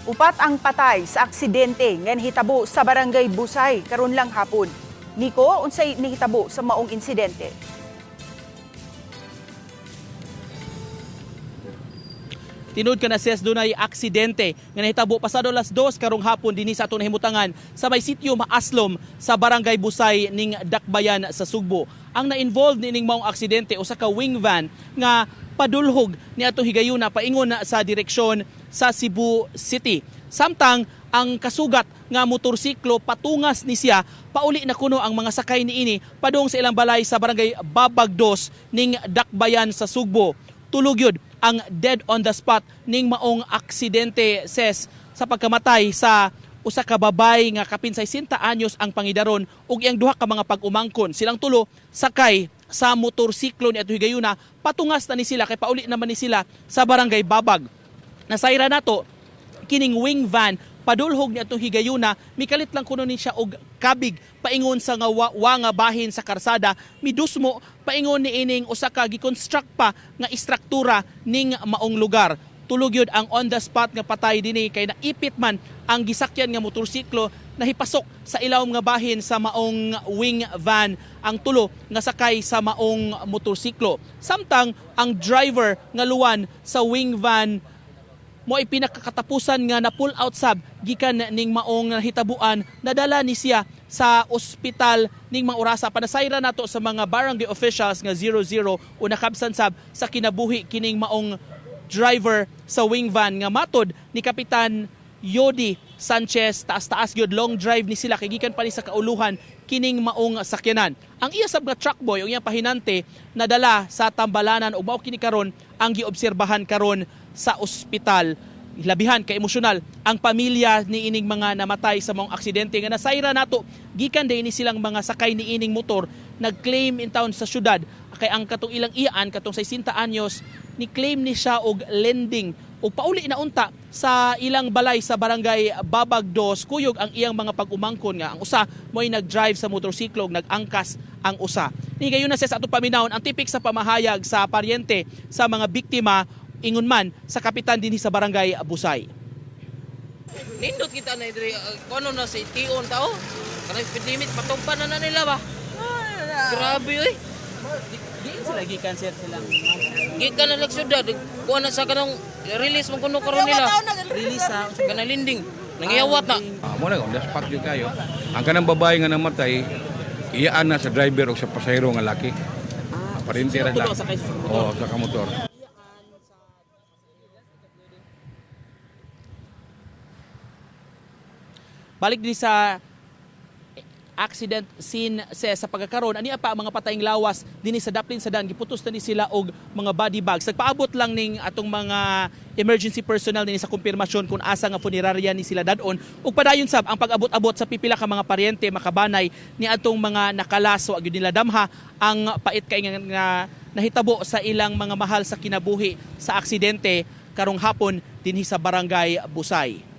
Upat ang patay sa aksidente nga nahitabo sa Barangay Busay karon lang hapon. Nico, unsay nahitabo sa maong insidente? Tinud ka na ses dunay aksidente nga nahitabo pasado alas 2 karong hapon dinhi sa atong nahimutangan sa may sitio Maaslom sa Barangay Busay ning Dakbayan sa Sugbo. Ang na-involved nining maong aksidente usa ka wing van nga padulhog ni atong higayuna paingon na sa direksyon sa Cebu City. Samtang ang kasugat nga motorsiklo patungas ni siya pauli na kuno ang mga sakay niini padung sa ilang balay sa Barangay Babagdos ning Dakbayan sa Sugbo. Tulog yun ang dead on the spot ning maong aksidente ses sa pagkamatay sa usa ka babay nga kapin 60 anyos ang pangidaron ug iyang duha ka mga pag-umangkon. Silang tulo sakay sa motorsiklo ni adto higayuna patungas na ni sila kay pauli naman ni sila sa Barangay Babag. Nasayra nato kining wing van padulhog ni atong higayuna mikalit lang kuno ni siya og kabig paingon sa nga bahin sa karsada midusmo paingon ni ining usa ka gi-construct pa nga istruktura ning maong lugar. Tulog yun ang on the spot nga patay dinhi kay naipit man ang gisakyan nga motorsiklo nahipasok sa ilawom nga bahin sa maong wing van ang tulo nga sakay sa maong motorsiklo. Samtang ang driver nga luwan sa wing van mo ay pinakakatapusan nga na pull out sab gikan ning maong hitabuan nadala ni siya sa ospital ning mga orasa. Panasayra nato sa mga barangay officials nga 00 o nakabsan sab sa kinabuhi kining maong driver sa wing van nga matod ni Kapitan Yodi Sanchez taas-taas gyud long drive ni sila kay gikan pa ni sa kauluhan kining maong sakyanan. Ang iya sab nga truck boy o iyang pahinante nadala sa Tambalanan ug mao kini karon ang giobserbahan karon sa ospital. Labihan kay emosyonal ang pamilya ni ining mga namatay sa maong aksidente nga nasayra nato gikan day ni silang mga sakay ni ining motor nagclaim in town sa syudad kay ang katong ilang iyaan katong 60 anyos ni claim ni siya og lending o pauli na unta sa ilang balay sa Barangay Babagdos kuyog ang iyang mga pag-umangkon nga ang usa mo'y nag-drive sa motorsiklo ug nag-angkas ang usa. Ni gayon na sa ato paminawon ang tipik sa pamahayag sa paryente sa mga biktima ingon man sa kapitan dinhi sa Barangay Busay. Nindot kita na diri kuno na sa tion tao. Kanang epidemic patumpan na nila ba? Grabe oy. Diin sila gikan sir silang Gikan na nagsyudad kuha na sa kanang release man kuno karon nila. release sa Kanang linding. Nangiyawat na. Mo na on the spot yun kayo. Ang kanang babae nga namatay, iyaan na sa driver o sa pasahero nga laki. Aparente ra lang. sakay sa Oo, sa kamotor. balik din sa accident scene sa pagkakaroon ani pa mga patayng lawas dinhi sa daplin sa daan giputos na ni sila og mga body bags. Nagpaabot lang ning atong mga emergency personnel dinhi sa kumpirmasyon kung asa nga funerarya ni sila dadon ug padayon sab ang pag-abot-abot sa pipila ka mga paryente makabanay ni atong mga nakalaso gyud nila damha ang pait kay nga nahitabo sa ilang mga mahal sa kinabuhi sa aksidente karong hapon dinhi sa Barangay Busay.